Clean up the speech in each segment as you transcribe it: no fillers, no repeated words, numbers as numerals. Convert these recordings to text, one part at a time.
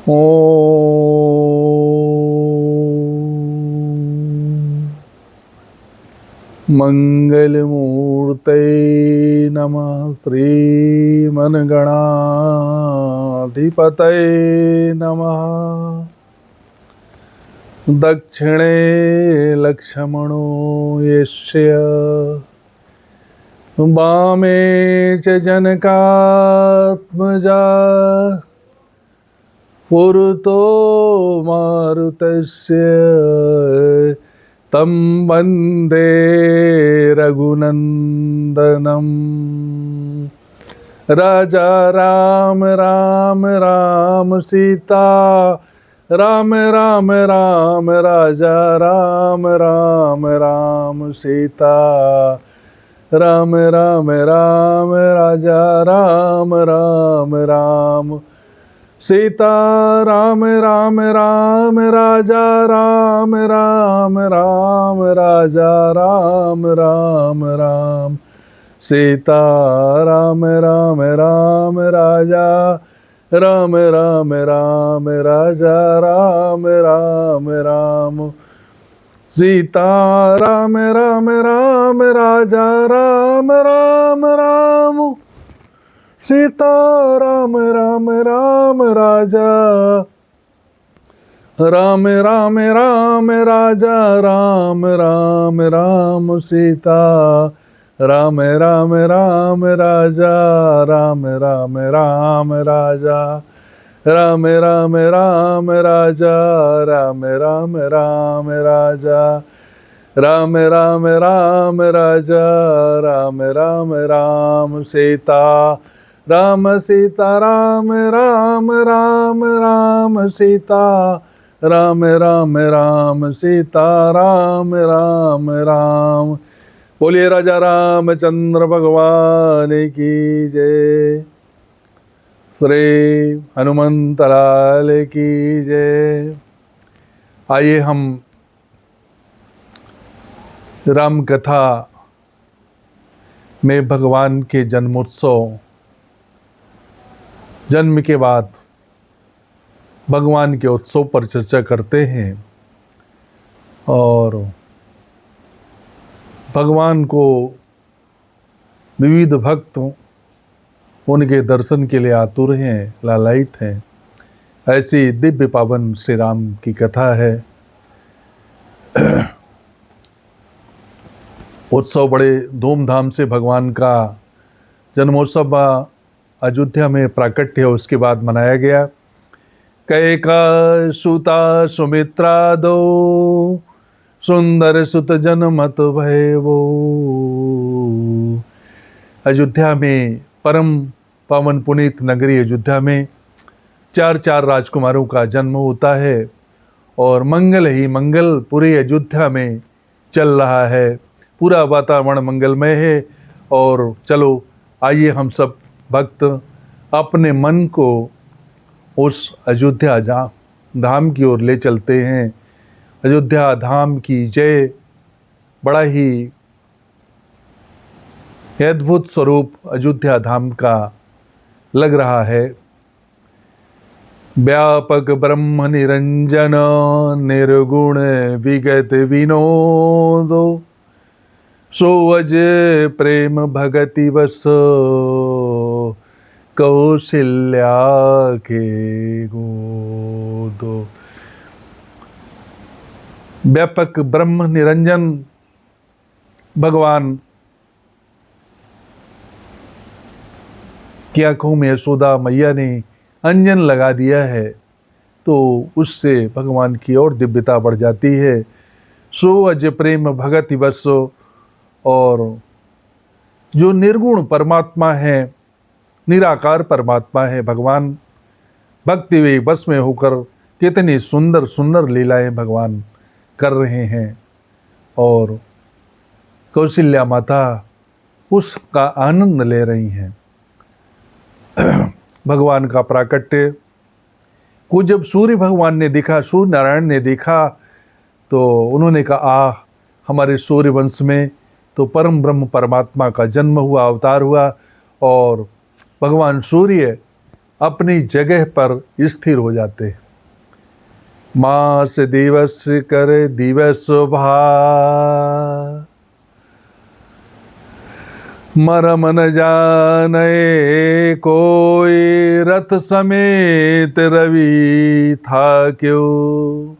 ओम मंगलमूर्ते नमः। श्रीमन्गणाधिपतये नमः। दक्षिणे लक्ष्मणो यस्य वामे च जनकात्मजा पुरतो मारुतस्य तं वन्दे रघुनन्दनं। राजा राम राम राम सीता राम राम राम राजा राम राम राम सीता राम राम राम राजा राम राम राम सीता राम राम राम राजा राम राम राम राजा राम राम राम सीता राम राम राम राजा राम राम राम राजा राम राम राम सीता राम राम राम राजा राम राम राम सीता राम राम राम राजा राम राम राम राजा राम राम राम सीता राम राम राम राजा राम राम राम राजा राम राम राम राजा राम राम राम राजा राम राम राम राजा राम राम राम सीता राम सीता राम राम राम राम सीता राम राम राम सीता राम राम राम। बोलिए राजा रामचंद्र भगवान की जय। श्री हनुमंत लाल की जय। आइए हम राम कथा में भगवान के जन्मोत्सव, जन्म के बाद भगवान के उत्सव पर चर्चा करते हैं और भगवान को विविध भक्त उनके दर्शन के लिए आतुर हैं, लालायित हैं। ऐसी दिव्य पावन श्री राम की कथा है। उत्सव बड़े धूमधाम से भगवान का जन्मोत्सव अयोध्या में प्राकट्य उसके बाद मनाया गया। कैका सुता सुमित्रा दो सुंदर सुत जनमत भय वो। अयोध्या में परम पावन पुनीत नगरी अयोध्या में चार राजकुमारों का जन्म होता है और मंगल ही मंगल पूरी अयोध्या में चल रहा है। पूरा वातावरण मंगलमय है। और चलो आइए हम सब भक्त अपने मन को उस अयोध्या धाम की ओर ले चलते हैं। अयोध्या धाम की जय। बड़ा ही अद्भुत स्वरूप अयोध्या धाम का लग रहा है। व्यापक ब्रह्म निरंजन निर्गुण विगत विनोदो सोवज प्रेम भगति बस कौशल्या के गोदो। व्यापक ब्रह्म निरंजन भगवान की आंखों में यशोदा मैया ने अंजन लगा दिया है तो उससे भगवान की और दिव्यता बढ़ जाती है। सो अज प्रेम भगति बस। और जो निर्गुण परमात्मा है, निराकार परमात्मा है भगवान, भक्ति वे बस में होकर कितनी सुंदर सुंदर लीलाएं भगवान कर रहे हैं। और कौशल्या माता उसका आनंद ले रही हैं। भगवान का प्राकट्य को जब सूर्य भगवान ने देखा, सूर्य नारायण ने देखा तो उन्होंने कहा हमारे सूर्य वंश में तो परम ब्रह्म परमात्मा का जन्म हुआ, अवतार हुआ। और भगवान सूर्य अपनी जगह पर स्थिर हो जाते हैं। मास दिवस कर दिवस भा, मरम न जाने कोई, रथ समेत रवि था क्यों,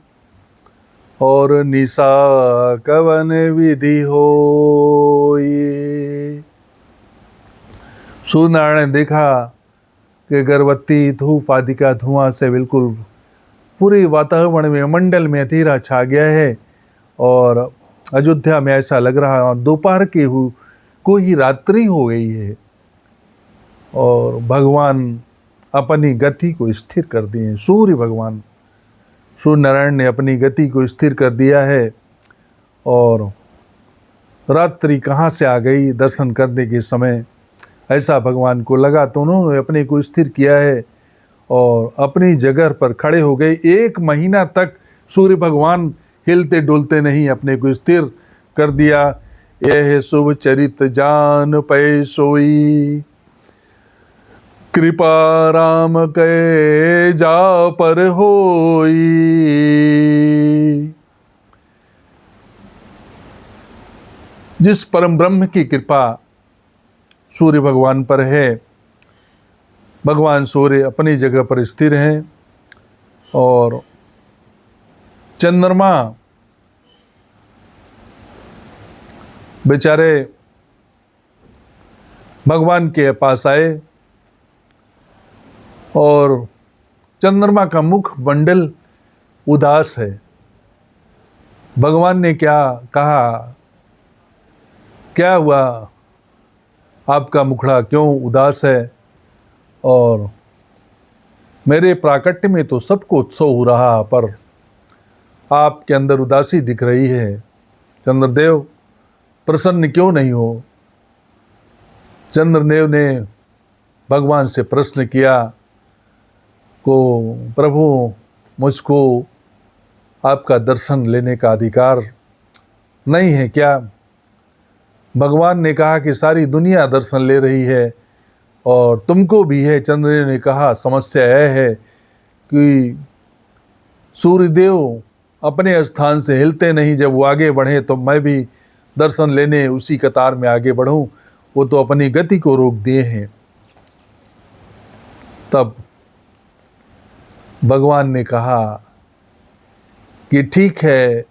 और निशा कवन विधि होई। सूर्यनारायण ने देखा कि अगरबत्ती धूप आदि का धुआं से बिल्कुल पूरे वातावरण में मंडल में अंधेरा छा गया है, और अयोध्या में ऐसा लग रहा है दोपहर की को ही रात्रि हो गई है, और भगवान अपनी गति को स्थिर कर दिए। सूर्य भगवान सूर्य नारायण ने अपनी गति को स्थिर कर दिया है, और रात्रि कहाँ से आ गई दर्शन करने के समय ऐसा भगवान को लगा, तो उन्होंने अपने को स्थिर किया है और अपनी जगह पर खड़े हो गए। 1 महीना तक सूर्य भगवान हिलते डुलते नहीं, अपने को स्थिर कर दिया। यह शुभ चरित जान पै सोई, कृपा राम कै जा पर होई। जिस परम ब्रह्म की कृपा सूर्य भगवान पर है, भगवान सूर्य अपनी जगह पर स्थिर हैं, और चंद्रमा बेचारे भगवान के पास आए, और चंद्रमा का मुख मंडल उदास है। भगवान ने क्या कहा, क्या हुआ, आपका मुखड़ा क्यों उदास है? और मेरे प्राकट्य में तो सबको उत्सव हो रहा, पर आपके अंदर उदासी दिख रही है। चंद्रदेव प्रसन्न क्यों नहीं हो? चंद्रदेव ने भगवान से प्रश्न किया को प्रभु, मुझको आपका दर्शन लेने का अधिकार नहीं है क्या? भगवान ने कहा कि सारी दुनिया दर्शन ले रही है और तुमको भी है। चंद्र ने कहा समस्या यह है कि सूर्यदेव अपने स्थान से हिलते नहीं, जब वो आगे बढ़े तो मैं भी दर्शन लेने उसी कतार में आगे बढ़ूं, वो तो अपनी गति को रोक दिए हैं। तब भगवान ने कहा कि ठीक है,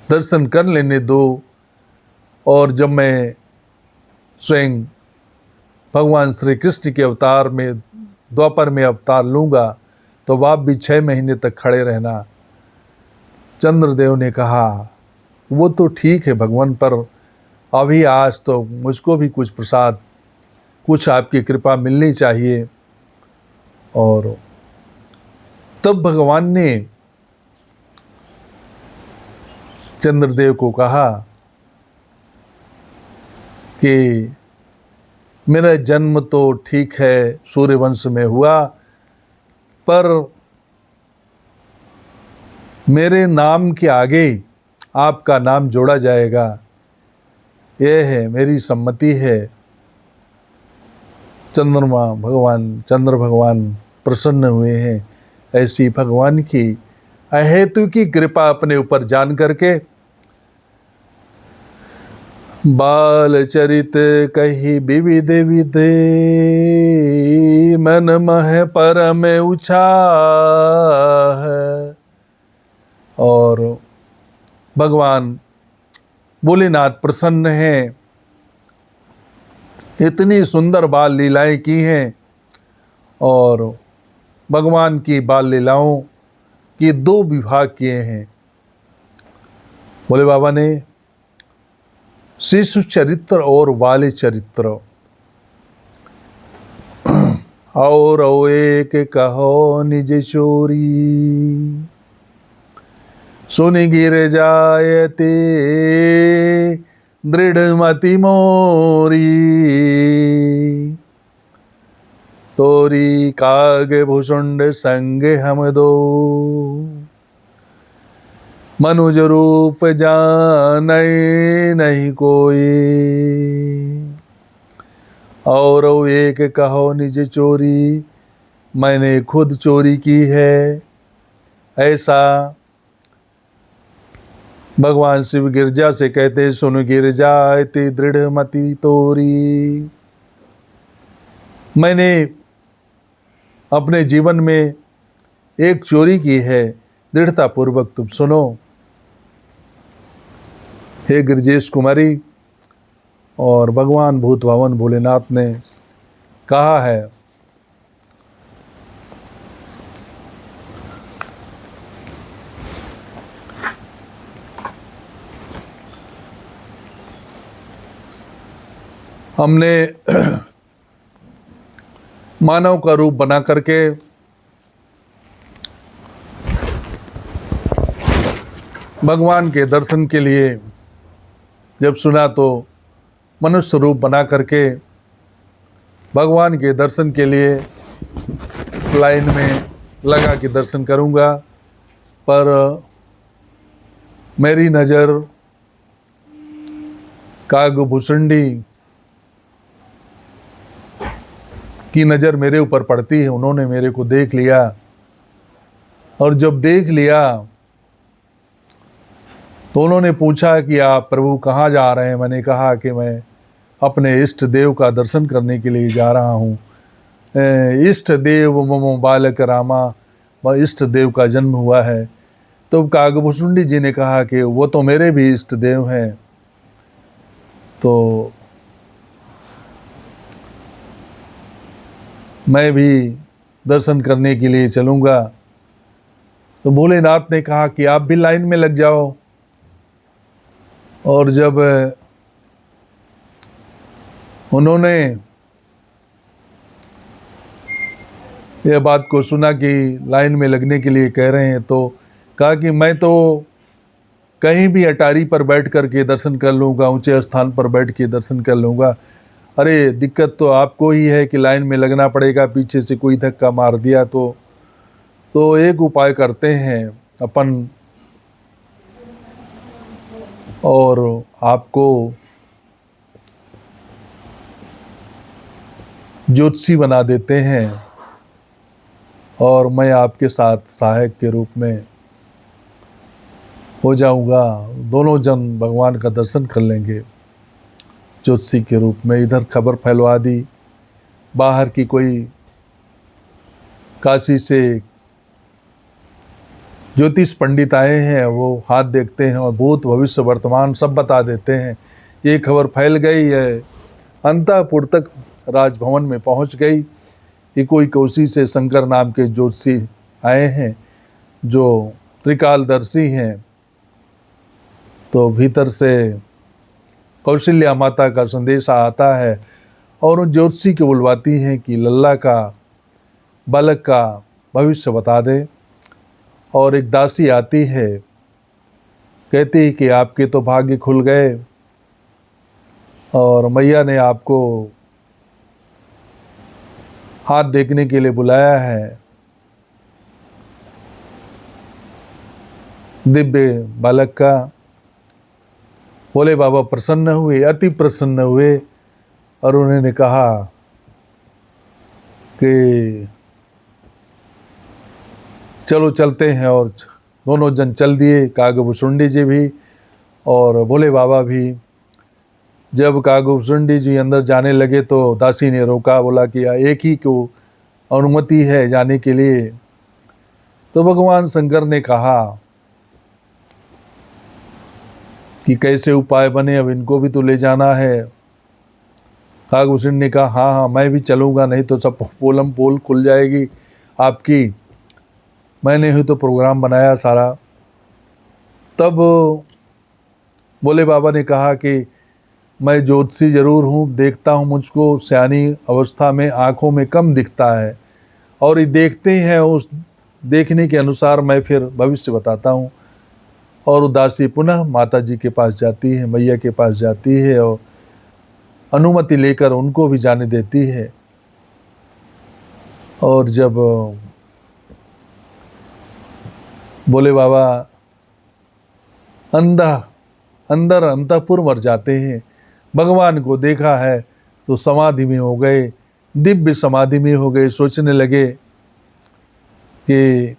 दर्शन कर लेने दो, और जब मैं स्वयं भगवान श्री कृष्ण के अवतार में द्वापर में अवतार लूँगा तो आप भी 6 महीने तक खड़े रहना। चंद्रदेव ने कहा वो तो ठीक है भगवान, पर अभी आज तो मुझको भी कुछ प्रसाद, कुछ आपकी कृपा मिलनी चाहिए। और तब भगवान ने चंद्रदेव को कहा कि मेरा जन्म तो ठीक है सूर्यवंश में हुआ, पर मेरे नाम के आगे आपका नाम जोड़ा जाएगा, यह है मेरी सम्मति है। चंद्र भगवान प्रसन्न हुए हैं। ऐसी भगवान की अहेतु की कृपा अपने ऊपर जान करके बाल चरित कही विविध विधे, मन मह परम उछा है। और भगवान भोलेनाथ प्रसन्न हैं, इतनी सुंदर बाल लीलाएं की हैं। और भगवान की बाल लीलाओं की 2 विभाग किए हैं भोले बाबा ने, शिशु चरित्र और बाल चरित्र। और एक कहो निज चोरी, सुन गिर जायते दृढ़ मति मोरी, तोरी काग भूषुंड संग हम दो, मनुज रूप जाने नहीं कोई। और एक कहो निज चोरी, मैंने खुद चोरी की है। ऐसा भगवान शिव गिरजा से कहते, सुन गिरजा इति दृढ़ मति तोरी। मैंने अपने जीवन में एक चोरी की है, दृढ़ता पूर्वक तुम सुनो। हे गिरजेश कुमारी, और भगवान भूत भवन भोलेनाथ ने कहा है, हमने मानव का रूप बना करके भगवान के दर्शन के लिए जब सुना तो मनुष्य रूप बना करके भगवान के दर्शन के लिए लाइन में लगा के दर्शन करूंगा। पर मेरी नज़र कागभूषुंडी की नज़र मेरे ऊपर पड़ती है। उन्होंने मेरे को देख लिया, और जब देख लिया तो उन्होंने पूछा कि आप प्रभु कहाँ जा रहे हैं। मैंने कहा कि मैं अपने इष्ट देव का दर्शन करने के लिए जा रहा हूँ। इष्ट देव मम बालक रामा, इष्ट देव का जन्म हुआ है। तो कागभूषुंडी जी ने कहा कि वो तो मेरे भी इष्ट देव हैं, तो मैं भी दर्शन करने के लिए चलूँगा। तो भोलेनाथ ने कहा कि आप भी लाइन में लग जाओ। और जब उन्होंने यह बात को सुना कि लाइन में लगने के लिए कह रहे हैं, तो कहा कि मैं तो कहीं भी अटारी पर बैठ कर के दर्शन कर लूँगा, ऊंचे स्थान पर बैठ के दर्शन कर लूँगा। अरे दिक्कत तो आपको ही है कि लाइन में लगना पड़ेगा, पीछे से कोई धक्का मार दिया तो एक उपाय करते हैं अपन, और आपको ज्योतिषी बना देते हैं, और मैं आपके साथ सहायक के रूप में हो जाऊंगा। दोनों जन भगवान का दर्शन कर लेंगे ज्योतिषी के रूप में। इधर खबर फैलवा दी, बाहर की कोई काशी से ज्योतिष पंडित आए हैं, वो हाथ देखते हैं और भूत भविष्य वर्तमान सब बता देते हैं। ये खबर फैल गई है, अंतःपुर तक राजभवन में पहुंच गई कि कोई कोसी से शंकर नाम के ज्योतिषी आए हैं जो त्रिकालदर्शी हैं। तो भीतर से कौशल्या माता का संदेश आता है और उन ज्योतिषी को बुलवाती हैं कि लल्ला का, बालक का भविष्य बता दे। और एक दासी आती है, कहती है कि आपके तो भाग्य खुल गए और मैया ने आपको हाथ देखने के लिए बुलाया है। दिव्य बालक का। भोले बाबा प्रसन्न हुए, अति प्रसन्न हुए, और उन्होंने कहा कि चलो चलते हैं। और दोनों जन चल दिए, कागभूषुंडी जी भी और भोले बाबा भी। जब कागभूषुंडी जी अंदर जाने लगे तो दासी ने रोका, बोला कि एक ही को अनुमति है जाने के लिए। तो भगवान शंकर ने कहा कि कैसे उपाय बने, अब इनको भी तो ले जाना है। कागभूषुंडी ने कहा हाँ हाँ मैं भी चलूँगा, नहीं तो सब पोलम पोल खुल जाएगी आपकी। मैंने ही तो प्रोग्राम बनाया सारा। तब भोले बाबा ने कहा कि मैं ज्योतिषी जरूर हूँ, देखता हूँ मुझको सयानी अवस्था में आँखों में कम दिखता है, और ये देखते हैं उस देखने के अनुसार मैं फिर भविष्य बताता हूँ। और उदासी पुनः माता जी के पास जाती है, मैया के पास जाती है और अनुमति लेकर उनको भी जाने देती है। और जब भोले बाबा अंदर अंतःपुर मर जाते हैं, भगवान को देखा है तो समाधि में हो गए, दिव्य समाधि में हो गए। सोचने लगे कि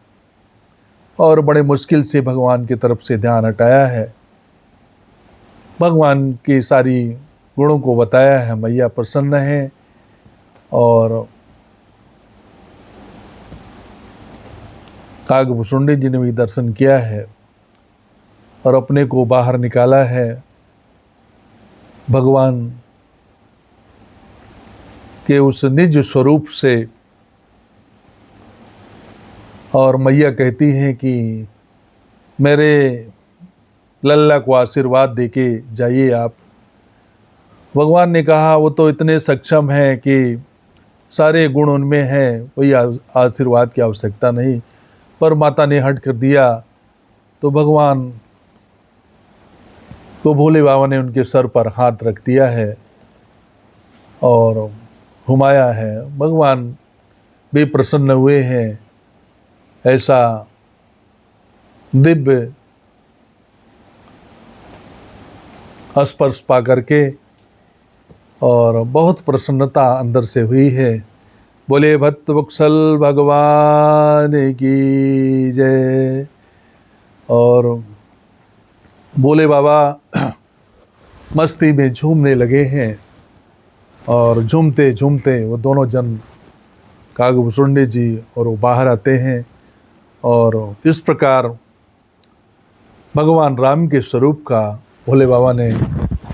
और बड़े मुश्किल से भगवान की तरफ से ध्यान हटाया है, भगवान की सारी गुणों को बताया है, मैया प्रसन्न है। और कागभूषुंडी जी ने भी दर्शन किया है और अपने को बाहर निकाला है भगवान के उस निज स्वरूप से। और मैया कहती हैं कि मेरे लल्ला को आशीर्वाद देके जाइए आप। भगवान ने कहा वो तो इतने सक्षम हैं कि सारे गुण उनमें हैं, कोई आशीर्वाद की आवश्यकता नहीं। पर माता ने हट कर दिया तो भगवान तो भोले बाबा ने उनके सर पर हाथ रख दिया है और घुमाया है। भगवान भी प्रसन्न हुए हैं ऐसा दिव्य स्पर्श पा करके, और बहुत प्रसन्नता अंदर से हुई है। बोले भक्तवत्सल भगवान की जय। और भोले बाबा मस्ती में झूमने लगे हैं और झूमते झूमते वो दोनों जन कागभूषुंडी जी और वो बाहर आते हैं। और इस प्रकार भगवान राम के स्वरूप का भोले बाबा ने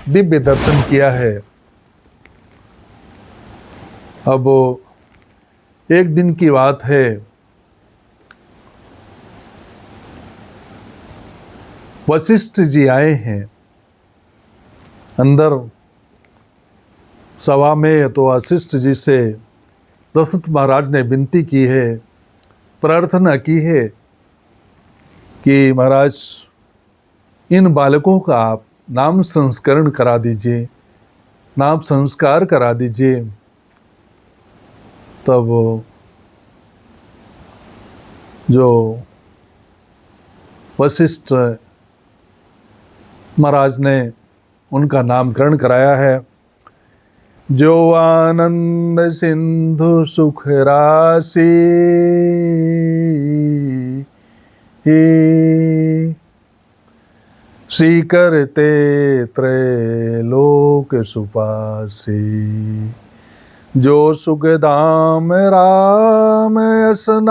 दिव्य दर्शन किया है। अब एक दिन की बात है, वशिष्ठ जी आए हैं अंदर सभा में। तो वशिष्ठ जी से दशरथ महाराज ने विनती की है, प्रार्थना की है कि महाराज इन बालकों का आप नाम संस्करण करा दीजिए, नाम संस्कार करा दीजिए। तब जो वशिष्ठ महाराज ने उनका नामकरण कराया है। जो आनंद सिंधु सुख राशि, श्री करते त्रैलोक सुपासी। जो सुख धाम राम असना